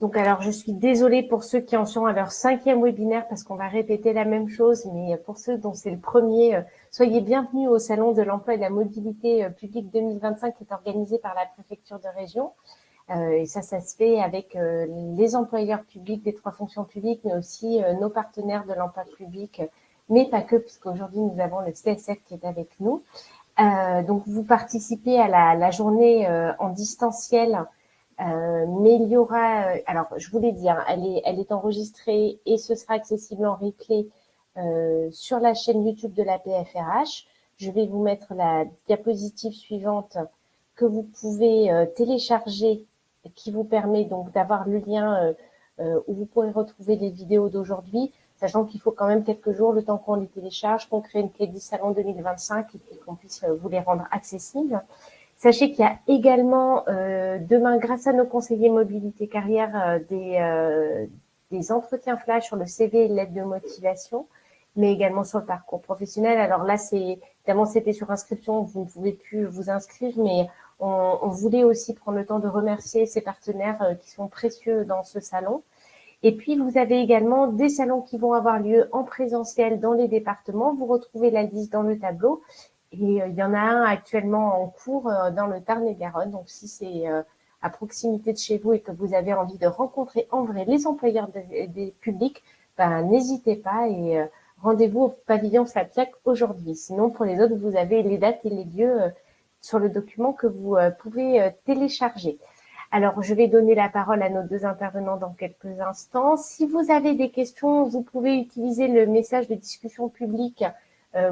Donc, alors, je suis désolée pour ceux qui en sont à leur 5e webinaire parce qu'on va répéter la même chose, mais pour ceux dont c'est le premier, soyez bienvenus au Salon de l'emploi et de la mobilité publique 2025 qui est organisé par la préfecture de région. Et ça se fait avec les employeurs publics des 3 fonctions publiques, mais aussi nos partenaires de l'emploi public, mais pas que, puisqu'aujourd'hui, nous avons le CSF qui est avec nous. Donc, vous participez à la journée en distanciel. Mais il y aura, alors je vous l'ai dit, hein, elle est enregistrée et ce sera accessible en replay sur la chaîne YouTube de la PFRH. Je vais vous mettre la diapositive suivante que vous pouvez télécharger, qui vous permet donc d'avoir le lien où vous pourrez retrouver les vidéos d'aujourd'hui, sachant qu'il faut quand même quelques jours, le temps qu'on les télécharge, qu'on crée une playlist Salon 2025 et puis qu'on puisse vous les rendre accessibles. Sachez qu'il y a également demain, grâce à nos conseillers mobilité carrière, des entretiens flash sur le CV et l'aide de motivation, mais également sur le parcours professionnel. Alors là, évidemment, c'était sur inscription, vous ne pouvez plus vous inscrire, mais on voulait aussi prendre le temps de remercier ces partenaires qui sont précieux dans ce salon. Et puis, vous avez également des salons qui vont avoir lieu en présentiel dans les départements. Vous retrouvez la liste dans le tableau. Et il y en a un actuellement en cours dans le Tarn-et-Garonne. Donc, si c'est à proximité de chez vous et que vous avez envie de rencontrer en vrai les employeurs des publics, ben, n'hésitez pas et rendez-vous au pavillon Sapiac aujourd'hui. Sinon, pour les autres, vous avez les dates et les lieux sur le document que vous pouvez télécharger. Alors, je vais donner la parole à nos 2 intervenants dans quelques instants. Si vous avez des questions, vous pouvez utiliser le message de discussion publique.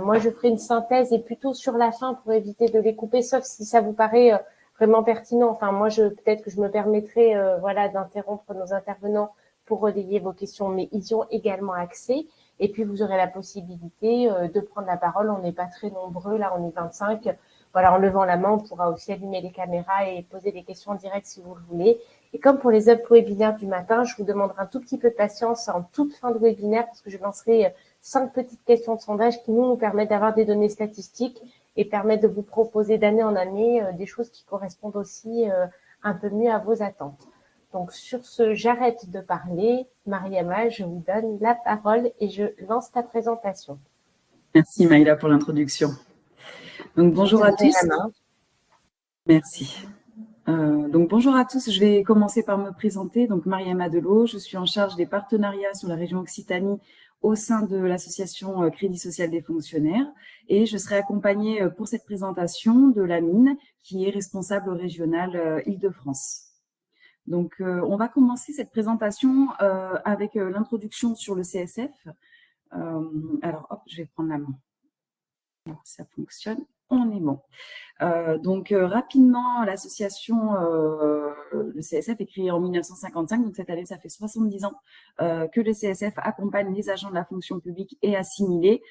Moi, je ferai une synthèse et plutôt sur la fin pour éviter de les couper, sauf si ça vous paraît vraiment pertinent. Enfin, moi, peut-être que je me permettrai d'interrompre nos intervenants pour relayer vos questions, mais ils y ont également accès. Et puis, vous aurez la possibilité de prendre la parole. On n'est pas très nombreux, là, on est 25. Voilà, en levant la main, on pourra aussi allumer les caméras et poser des questions en direct si vous le voulez. Et comme pour les webinaires du matin, je vous demanderai un tout petit peu de patience en toute fin de webinaire parce que je lancerai 5 petites questions de sondage qui nous permettent d'avoir des données statistiques et permettent de vous proposer d'année en année des choses qui correspondent aussi un peu mieux à vos attentes. Donc, sur ce, j'arrête de parler. Mariama, je vous donne la parole et je lance ta présentation. Merci Maïla pour l'introduction. Donc bonjour à tous. Merci. Donc bonjour à tous, je vais commencer par me présenter. Donc Mariama Delot, je suis en charge des partenariats sur la région Occitanie au sein de l'association Crédit Social des Fonctionnaires et je serai accompagnée pour cette présentation de Lamine qui est responsable régional Île-de-France. Donc on va commencer cette présentation avec l'introduction sur le CSF. Alors hop, je vais prendre la main. Alors, ça fonctionne, on est bon. Donc rapidement, l'association, le CSF est créé en 1955, donc cette année, ça fait 70 ans que le CSF accompagne les agents de la fonction publique et assimilés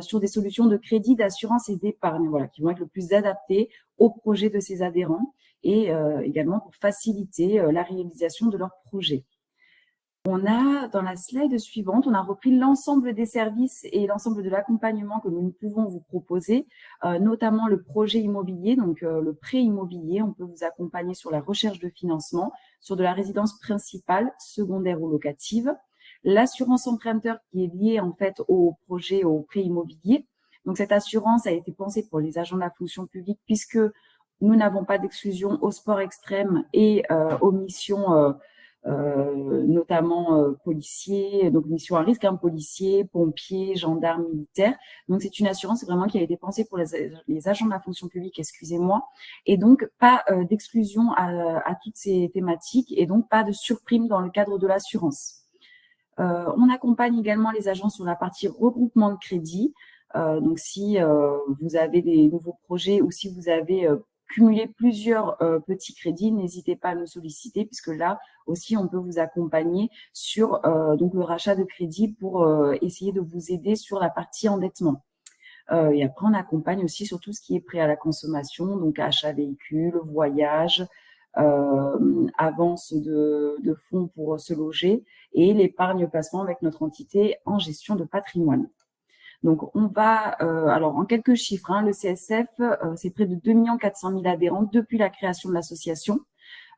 sur des solutions de crédit, d'assurance et d'épargne, voilà, qui vont être le plus adaptées aux projets de ses adhérents et également pour faciliter la réalisation de leurs projets. On a, dans la slide suivante, on a repris l'ensemble des services et l'ensemble de l'accompagnement que nous pouvons vous proposer, notamment le projet immobilier, donc le prêt immobilier. On peut vous accompagner sur la recherche de financement, sur de la résidence principale, secondaire ou locative, l'assurance emprunteur qui est liée en fait au projet, au prêt immobilier. Donc cette assurance a été pensée pour les agents de la fonction publique puisque nous n'avons pas d'exclusion au sport extrême et aux missions notamment policiers, donc mission à risque, policiers, pompiers, gendarmes, militaires. Donc c'est une assurance vraiment qui a été pensée pour les agents de la fonction publique, excusez-moi, et donc pas d'exclusion à toutes ces thématiques et donc pas de surprime dans le cadre de l'assurance. On accompagne également les agents sur la partie regroupement de crédit. Donc si vous avez des nouveaux projets ou si vous avez cumuler plusieurs petits crédits, n'hésitez pas à nous solliciter puisque là aussi on peut vous accompagner sur donc le rachat de crédit pour essayer de vous aider sur la partie endettement. Et après on accompagne aussi sur tout ce qui est prêt à la consommation, donc achat véhicule, voyage, avance de fonds pour se loger et l'épargne placement avec notre entité en gestion de patrimoine. Donc, on va, alors en quelques chiffres, le CSF, c'est près de 2 400 000 adhérents depuis la création de l'association.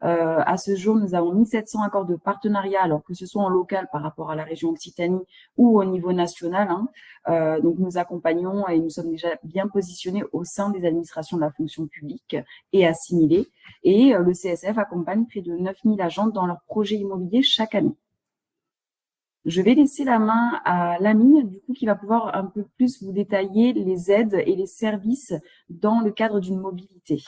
À ce jour, nous avons 1700 accords de partenariat, alors que ce soit en local par rapport à la région Occitanie ou au niveau national. Donc, nous accompagnons et nous sommes déjà bien positionnés au sein des administrations de la fonction publique et assimilées. Et le CSF accompagne près de 9000 agents dans leurs projets immobiliers chaque année. Je vais laisser la main à Lamine, du coup, qui va pouvoir un peu plus vous détailler les aides et les services dans le cadre d'une mobilité.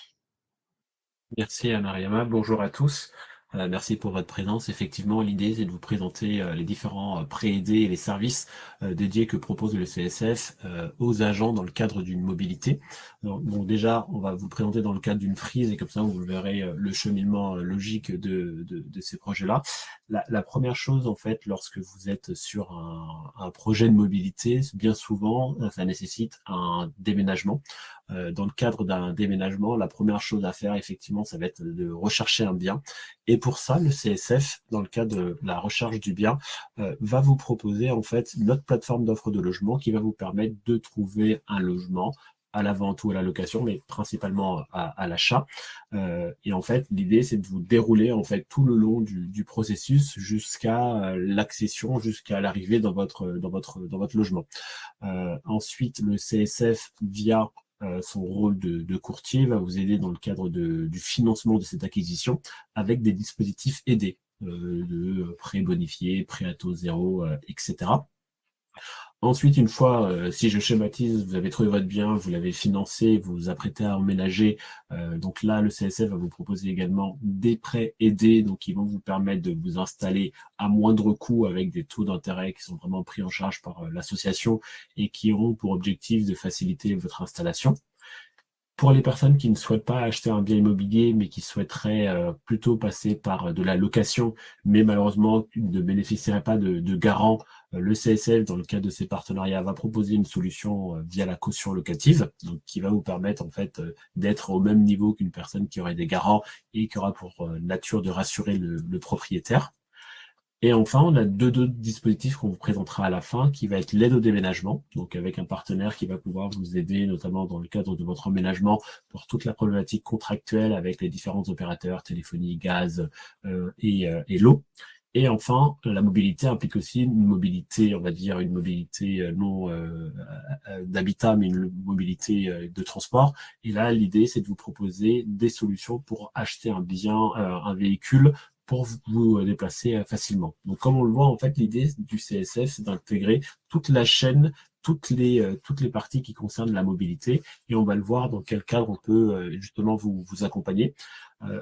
Merci à Mariama, bonjour à tous. Merci pour votre présence. Effectivement, l'idée c'est de vous présenter les différents pré-aidés et les services dédiés que propose le CSF aux agents dans le cadre d'une mobilité. Donc déjà, on va vous présenter dans le cadre d'une frise et comme ça vous verrez le cheminement logique de ces projets-là. La première chose, en fait, lorsque vous êtes sur un projet de mobilité, bien souvent, ça nécessite un déménagement. Dans le cadre d'un déménagement, la première chose à faire, effectivement, ça va être de rechercher un bien. Et pour ça, le CSF, dans le cadre de la recherche du bien, va vous proposer, en fait, notre plateforme d'offre de logement qui va vous permettre de trouver un logement à la vente ou à la location, mais principalement à l'achat. Et en fait, l'idée, c'est de vous dérouler en fait tout le long du processus jusqu'à l'accession, jusqu'à l'arrivée dans votre logement. Ensuite, le CSF, via son rôle de courtier, va vous aider dans le cadre du financement de cette acquisition avec des dispositifs aidés, de prêts bonifiés, prêts à taux zéro, etc. Ensuite, une fois, si je schématise, vous avez trouvé votre bien, vous l'avez financé, vous vous apprêtez à emménager, donc là, le CSF va vous proposer également des prêts aidés, donc qui vont vous permettre de vous installer à moindre coût avec des taux d'intérêt qui sont vraiment pris en charge par l'association et qui auront pour objectif de faciliter votre installation. Pour les personnes qui ne souhaitent pas acheter un bien immobilier, mais qui souhaiteraient plutôt passer par de la location, mais malheureusement ne bénéficieraient pas de garant, le CSF, dans le cadre de ses partenariats, va proposer une solution via la caution locative, donc qui va vous permettre en fait d'être au même niveau qu'une personne qui aurait des garants et qui aura pour nature de rassurer le propriétaire. Et enfin, on a deux dispositifs qu'on vous présentera à la fin, qui va être l'aide au déménagement, donc avec un partenaire qui va pouvoir vous aider, notamment dans le cadre de votre emménagement, pour toute la problématique contractuelle avec les différents opérateurs, téléphonie, gaz et l'eau. Et enfin, la mobilité implique aussi une mobilité, on va dire, une mobilité non d'habitat, mais une mobilité de transport. Et là, l'idée, c'est de vous proposer des solutions pour acheter un bien, un véhicule, pour vous déplacer facilement. Donc, comme on le voit, en fait, l'idée du CSF, c'est d'intégrer toute la chaîne, toutes les parties qui concernent la mobilité, et on va le voir dans quel cadre on peut justement vous accompagner.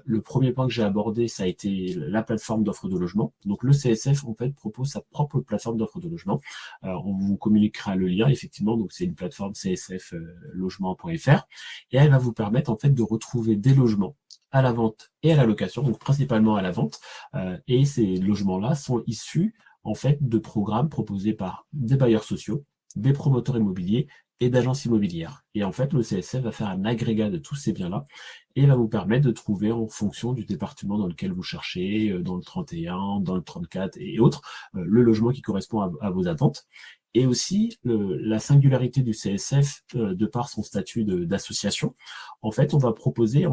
Le premier point que j'ai abordé, ça a été la plateforme d'offre de logement. Donc, le CSF, en fait, propose sa propre plateforme d'offre de logement. On vous communiquera le lien, effectivement. Donc, c'est une plateforme csflogement.fr, et elle va vous permettre, en fait, de retrouver des logements à la vente et à la location, donc principalement à la vente. Et ces logements-là sont issus, en fait, de programmes proposés par des bailleurs sociaux, des promoteurs immobiliers et d'agences immobilières. Et en fait, le CSF va faire un agrégat de tous ces biens-là et va vous permettre de trouver, en fonction du département dans lequel vous cherchez, dans le 31, dans le 34 et autres, le logement qui correspond à vos attentes. Et aussi, la singularité du CSF, de par son statut d'association, en fait, on va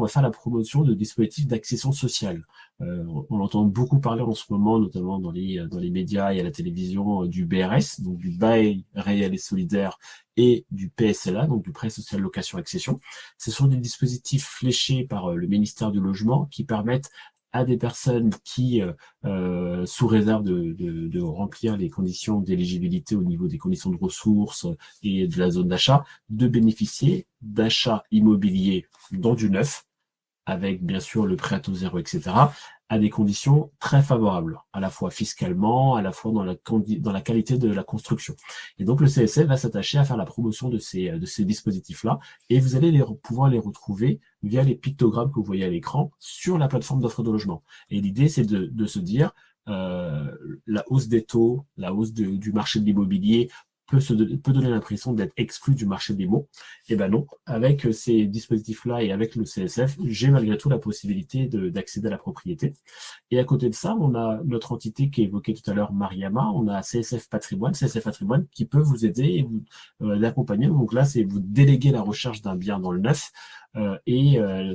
faire la promotion de dispositifs d'accession sociale. On entend beaucoup parler en ce moment, notamment dans les médias et à la télévision, du BRS, donc du bail réel et solidaire, et du PSLA, donc du prêt social location accession. Ce sont des dispositifs fléchés par le ministère du Logement qui permettent à des personnes qui, sous réserve de remplir les conditions d'éligibilité au niveau des conditions de ressources et de la zone d'achat, de bénéficier d'achats immobiliers dans du neuf, avec bien sûr le prêt à taux zéro, etc., à des conditions très favorables, à la fois fiscalement, à la fois dans la qualité de la construction. Et donc le CSF va s'attacher à faire la promotion de ces dispositifs-là, et vous allez pouvoir les retrouver via les pictogrammes que vous voyez à l'écran sur la plateforme d'offre de logement. Et l'idée, c'est de se dire, la hausse des taux, la hausse du marché de l'immobilier peut donner l'impression d'être exclu du marché des baux. Eh ben non, avec ces dispositifs-là et avec le CSF, j'ai malgré tout la possibilité d'accéder à la propriété. Et à côté de ça, on a notre entité qui est évoquée tout à l'heure, Mariama, on a CSF Patrimoine qui peut vous aider et vous l'accompagner. Donc là, c'est vous déléguer la recherche d'un bien dans le neuf.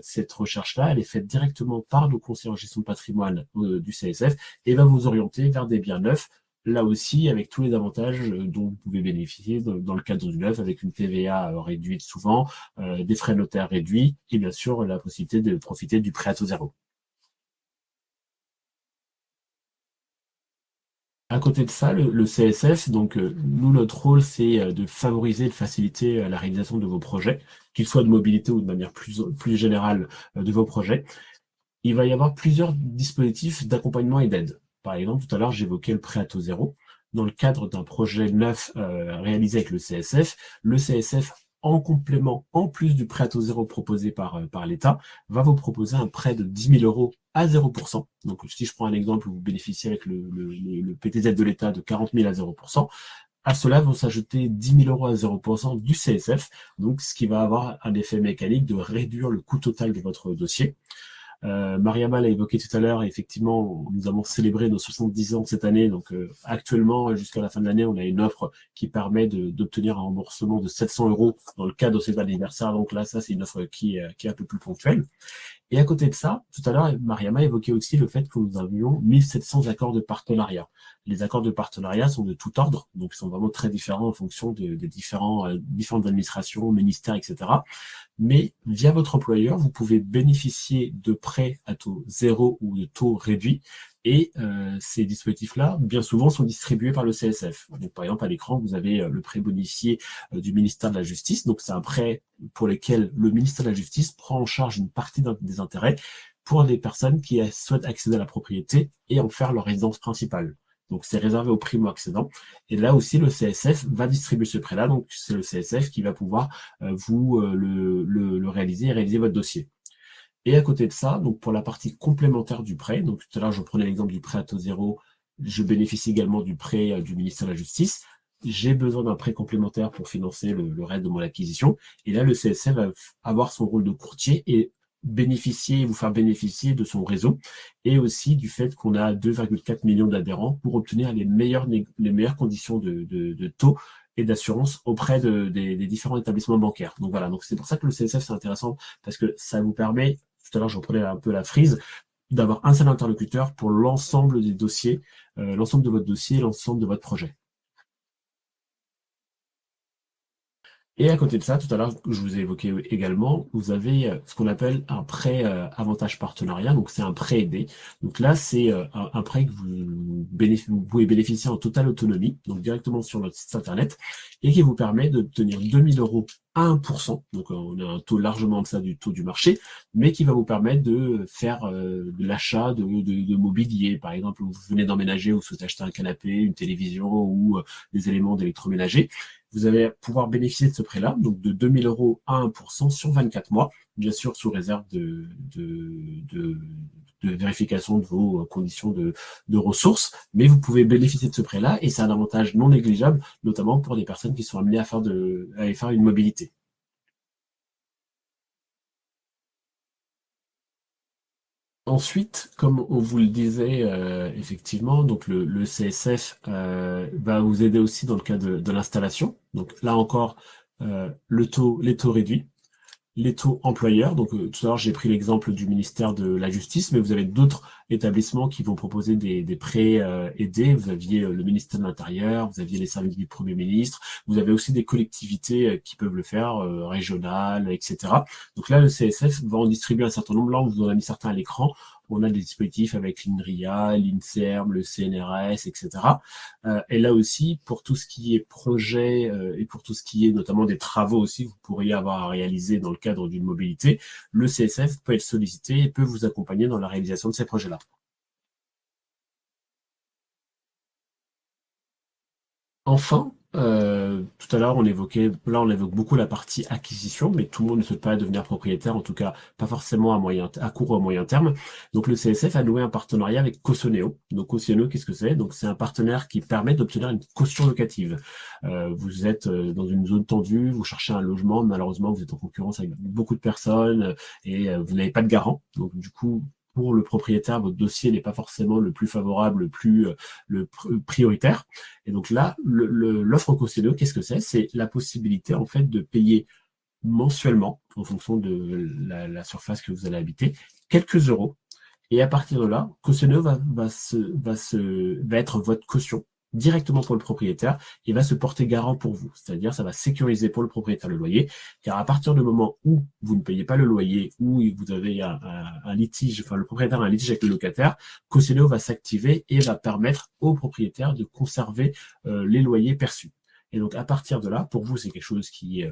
Cette recherche-là, elle est faite directement par le conseiller en gestion de patrimoine du CSF et va vous orienter vers des biens neufs, là aussi avec tous les avantages dont vous pouvez bénéficier dans le cadre du neuf, avec une TVA réduite souvent, des frais notaires réduits et bien sûr la possibilité de profiter du prêt à taux zéro. À côté de ça, le CSF, donc nous, notre rôle, c'est de favoriser, de faciliter la réalisation de vos projets, qu'ils soient de mobilité ou de manière plus générale de vos projets. Il va y avoir plusieurs dispositifs d'accompagnement et d'aide. Par exemple, tout à l'heure, j'évoquais le prêt à taux zéro. Dans le cadre d'un projet neuf réalisé avec le CSF, en complément, en plus du prêt à taux zéro proposé par l'État, va vous proposer un prêt de 10 000 euros à 0%. Donc, si je prends un exemple où vous bénéficiez avec le PTZ de l'État de 40 000 à 0%, à cela vont s'ajouter 10 000 euros à 0% du CSF, donc ce qui va avoir un effet mécanique de réduire le coût total de votre dossier. Mariama l'a évoqué tout à l'heure, effectivement, nous avons célébré nos 70 ans cette année, donc actuellement, jusqu'à la fin de l'année, on a une offre qui permet d'obtenir un remboursement de 700 euros dans le cadre de cet anniversaire, donc là, ça, c'est une offre qui est un peu plus ponctuelle. Et à côté de ça, tout à l'heure, Mariama évoquait aussi le fait que nous avions 1700 accords de partenariat. Les accords de partenariat sont de tout ordre, donc ils sont vraiment très différents en fonction des différentes administrations, ministères, etc. Mais via votre employeur, vous pouvez bénéficier de prêts à taux zéro ou de taux réduit. Et ces dispositifs-là, bien souvent, sont distribués par le CSF. Donc, par exemple, à l'écran, vous avez le prêt bonifié du ministère de la Justice. Donc, c'est un prêt pour lequel le ministère de la Justice prend en charge une partie des intérêts pour les personnes qui souhaitent accéder à la propriété et en faire leur résidence principale. Donc, c'est réservé aux primo-accédants. Et là aussi, le CSF va distribuer ce prêt-là. Donc, c'est le CSF qui va pouvoir vous le réaliser et réaliser votre dossier. Et à côté de ça, donc pour la partie complémentaire du prêt, donc tout à l'heure je prenais l'exemple du prêt à taux zéro, je bénéficie également du prêt du ministère de la Justice. J'ai besoin d'un prêt complémentaire pour financer le reste de mon acquisition. Et là, le CSF va avoir son rôle de courtier et vous faire bénéficier de son réseau et aussi du fait qu'on a 2,4 millions d'adhérents pour obtenir les meilleures conditions de taux et d'assurance auprès des différents établissements bancaires. Donc voilà, donc c'est pour ça que le CSF c'est intéressant parce que ça vous permet, tout à l'heure je reprenais un peu la frise, d'avoir un seul interlocuteur pour l'ensemble des dossiers, l'ensemble de votre dossier, l'ensemble de votre projet. Et à côté de ça, tout à l'heure, je vous ai évoqué également, vous avez ce qu'on appelle un prêt avantage partenariat, donc c'est un prêt aidé. Donc là, c'est un prêt que vous pouvez bénéficier en totale autonomie, donc directement sur notre site internet, et qui vous permet d'obtenir 2 000 euros à 1%, donc on a un taux largement en deçà du taux du marché, mais qui va vous permettre de faire de l'achat de mobilier. Par exemple, vous venez d'emménager, vous souhaitez acheter un canapé, une télévision ou des éléments d'électroménager. Vous allez pouvoir bénéficier de ce prêt-là, donc de 2 000 euros à 1% sur 24 mois, bien sûr sous réserve de vérification de vos conditions de ressources, mais vous pouvez bénéficier de ce prêt-là et c'est un avantage non négligeable, notamment pour des personnes qui sont amenées à faire une mobilité. Ensuite, comme on vous le disait, effectivement, donc le CSF va vous aider aussi dans le cas de l'installation. Donc là encore, les taux réduits, les taux employeurs. Donc tout à l'heure, j'ai pris l'exemple du ministère de la Justice, mais vous avez d'autres établissements qui vont proposer des prêts aidés. Vous aviez le ministère de l'Intérieur, vous aviez les services du Premier ministre, vous avez aussi des collectivités qui peuvent le faire, régionales, etc. Donc là, le CSF va en distribuer un certain nombre. Là, on vous en a mis certains à l'écran. On a des dispositifs avec l'INRIA, l'INSERM, le CNRS, etc. Et là aussi, pour tout ce qui est projet et pour tout ce qui est notamment des travaux aussi que vous pourriez avoir à réaliser dans le cadre d'une mobilité, le CSF peut être sollicité et peut vous accompagner dans la réalisation de ces projets-là. Enfin, Tout à l'heure, on évoque beaucoup la partie acquisition, mais tout le monde ne souhaite pas devenir propriétaire, en tout cas pas forcément à court ou à moyen terme. Donc le CSF a noué un partenariat avec Cautioneo. Donc Cautioneo, qu'est-ce que c'est? Donc c'est un partenaire qui permet d'obtenir une caution locative. Vous êtes dans une zone tendue, vous cherchez un logement, malheureusement vous êtes en concurrence avec beaucoup de personnes et vous n'avez pas de garant. Donc du coup, pour le propriétaire, votre dossier n'est pas forcément le plus favorable, prioritaire. Et donc là, l'offre Cautioneo, qu'est-ce que c'est? C'est la possibilité en fait de payer mensuellement, en fonction de la surface que vous allez habiter, quelques euros. Et à partir de là, Cautioneo va être votre caution directement pour le propriétaire et va se porter garant pour vous. C'est-à-dire, ça va sécuriser pour le propriétaire le loyer, car à partir du moment où vous ne payez pas le loyer, ou vous avez un litige, enfin le propriétaire a un litige avec le locataire, Cautioneo va s'activer et va permettre au propriétaire de conserver les loyers perçus. Et donc, à partir de là, pour vous, c'est quelque chose qui est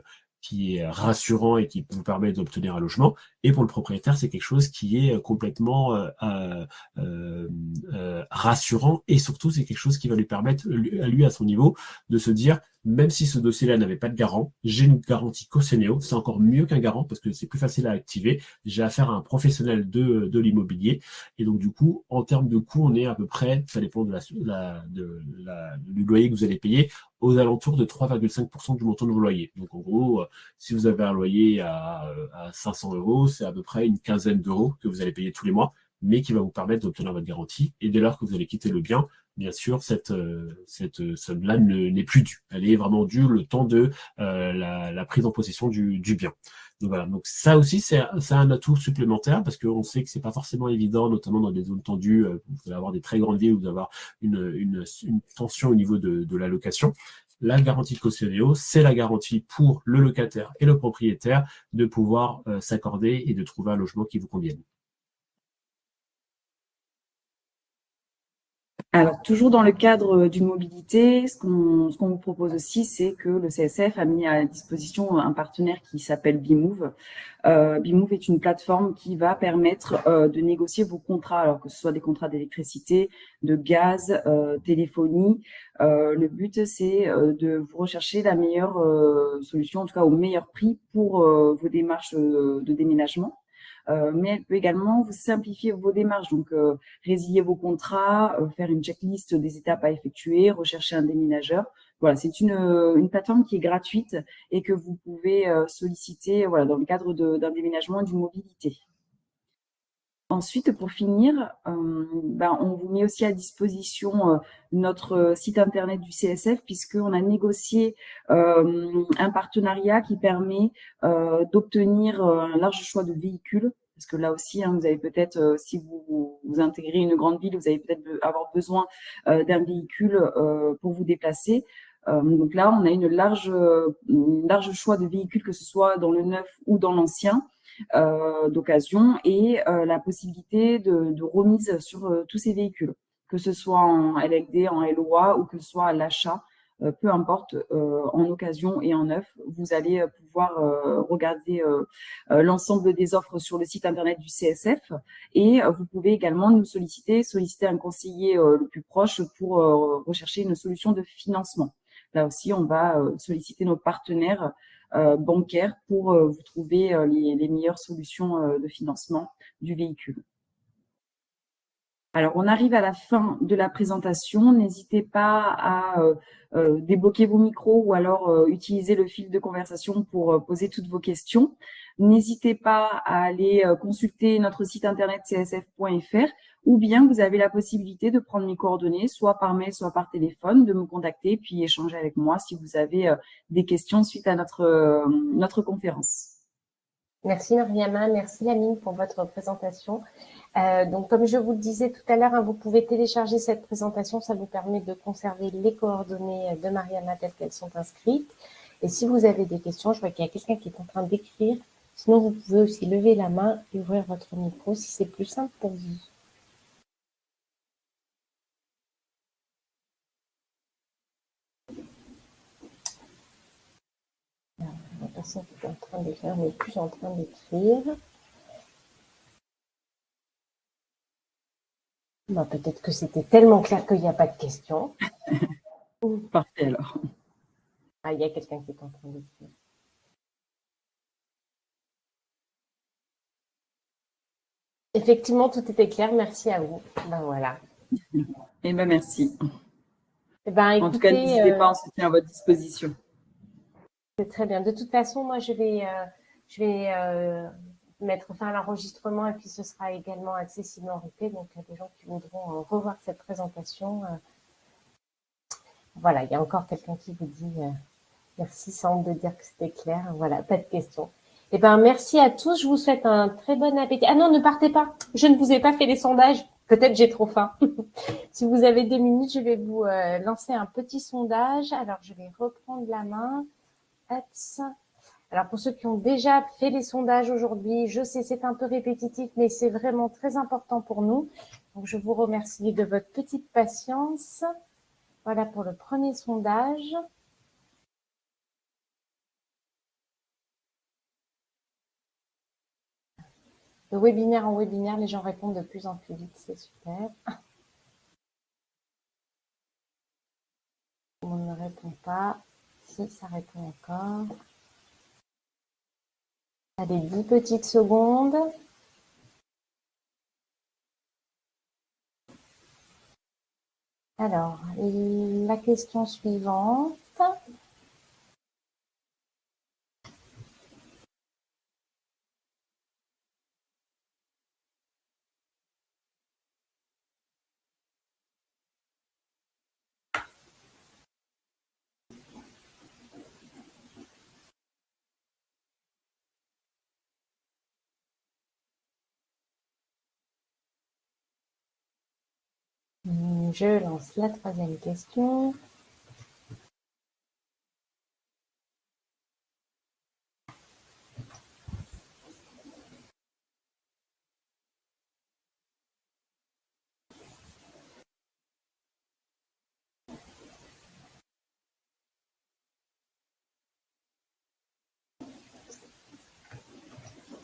rassurant et qui vous permet d'obtenir un logement. Et pour le propriétaire, c'est quelque chose qui est complètement rassurant. Et surtout, c'est quelque chose qui va lui permettre, à son niveau, de se dire, même si ce dossier-là n'avait pas de garant, j'ai une garantie Cautioneo. C'est encore mieux qu'un garant parce que c'est plus facile à activer. J'ai affaire à un professionnel de l'immobilier. Et donc, du coup, en termes de coût, on est à peu près, ça dépend du loyer que vous allez payer, aux alentours de 3,5% du montant de vos loyers. Donc, en gros, si vous avez un loyer à 500 euros, c'est à peu près une quinzaine d'euros que vous allez payer tous les mois, mais qui va vous permettre d'obtenir votre garantie. Et dès lors que vous allez quitter le bien, bien sûr, cette somme-là n'est plus due. Elle est vraiment due le temps de la prise en possession du bien. Donc voilà. Donc ça aussi, c'est un atout supplémentaire parce qu'on sait que c'est pas forcément évident, notamment dans des zones tendues. Vous allez avoir des très grandes villes où vous allez avoir une tension au niveau de la location. La garantie de Cautioneo, c'est la garantie pour le locataire et le propriétaire de pouvoir s'accorder et de trouver un logement qui vous convienne. Alors, toujours dans le cadre d'une mobilité, ce qu'on vous propose aussi, c'est que le CSF a mis à disposition un partenaire qui s'appelle Bimove. Bimove est une plateforme qui va permettre de négocier vos contrats, alors que ce soit des contrats d'électricité, de gaz, téléphonie. Le but, c'est de vous rechercher la meilleure solution, en tout cas au meilleur prix pour vos démarches de déménagement. Mais elle peut également vous simplifier vos démarches, donc résilier vos contrats, faire une checklist des étapes à effectuer, rechercher un déménageur. Voilà, c'est une plateforme qui est gratuite et que vous pouvez solliciter voilà, dans le cadre d'un déménagement, d'une mobilité. Ensuite, pour finir, on vous met aussi à disposition notre site internet du CSF puisqu'on a négocié un partenariat qui permet d'obtenir un large choix de véhicules. Parce que là aussi, vous avez peut-être, si vous intégrez une grande ville, vous allez peut-être avoir besoin d'un véhicule pour vous déplacer. Donc là, on a une large choix de véhicules, que ce soit dans le neuf ou dans l'ancien. D'occasion et la possibilité de remise sur tous ces véhicules, que ce soit en LLD, en LOA ou que ce soit à l'achat, peu importe, en occasion et en neuf, vous allez pouvoir regarder l'ensemble des offres sur le site internet du CSF et vous pouvez également nous solliciter un conseiller le plus proche pour rechercher une solution de financement. Là aussi, on va solliciter nos partenaires bancaires pour vous trouver les meilleures solutions de financement du véhicule. Alors, on arrive à la fin de la présentation. N'hésitez pas à débloquer vos micros ou alors utiliser le fil de conversation pour poser toutes vos questions. N'hésitez pas à aller consulter notre site internet csf.fr ou bien vous avez la possibilité de prendre mes coordonnées, soit par mail, soit par téléphone, de me contacter puis échanger avec moi si vous avez des questions suite à notre conférence. Merci Mariama, merci Lamine pour votre présentation. Donc, comme je vous le disais tout à l'heure, vous pouvez télécharger cette présentation. Ça vous permet de conserver les coordonnées de Mariama telles qu'elles sont inscrites. Et si vous avez des questions, je vois qu'il y a quelqu'un qui est en train d'écrire. Sinon, vous pouvez aussi lever la main et ouvrir votre micro si c'est plus simple pour vous. La personne qui est en train d'écrire n'est plus en train d'écrire. Peut-être que c'était tellement clair qu'il n'y a pas de questions. Parfait alors. Ah, il y a quelqu'un qui est en train d'écrire. Effectivement, tout était clair. Merci à vous. Ben voilà. Eh bien, merci. Eh ben, En tout cas, écoutez, n'hésitez pas, on se tient à votre disposition. c'est très bien. De toute façon, moi, je vais mettre fin à l'enregistrement et puis ce sera également accessible en replay. Donc, il y a des gens qui voudront revoir cette présentation. Voilà, il y a encore quelqu'un qui vous dit merci, semble de dire que c'était clair. Voilà, pas de questions. Eh ben, merci à tous. Je vous souhaite un très bon appétit. Ah non, ne partez pas. Je ne vous ai pas fait les sondages. Peut-être j'ai trop faim. Si vous avez 2 minutes, je vais vous lancer un petit sondage. Alors, je vais reprendre la main. Hop. Alors, pour ceux qui ont déjà fait les sondages aujourd'hui, je sais c'est un peu répétitif, mais c'est vraiment très important pour nous. Donc, je vous remercie de votre petite patience. Voilà pour le premier sondage. De webinaire en webinaire, les gens répondent de plus en plus vite, c'est super. On ne répond pas. Si, ça répond encore. Allez, 10 petites secondes. Alors, la question suivante. Je lance la troisième question.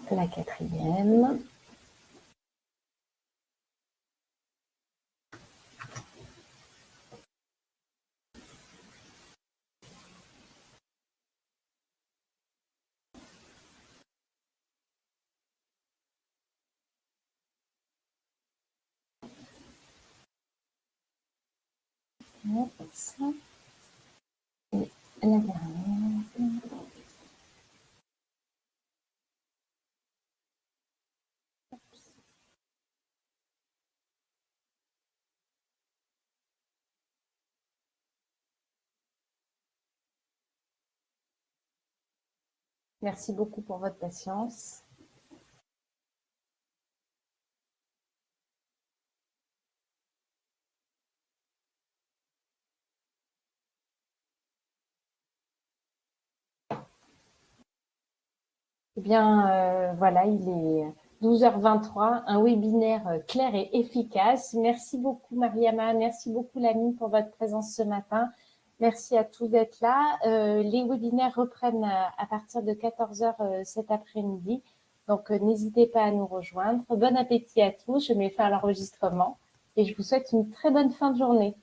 La quatrième. Et la dernière. Merci beaucoup pour votre patience. Eh bien, voilà, il est 12h23, un webinaire clair et efficace. Merci beaucoup, Mariama. Merci beaucoup, Lamine, pour votre présence ce matin. Merci à tous d'être là. Les webinaires reprennent à partir de 14h cet après-midi. Donc, n'hésitez pas à nous rejoindre. Bon appétit à tous. Je mets fin à l'enregistrement et je vous souhaite une très bonne fin de journée.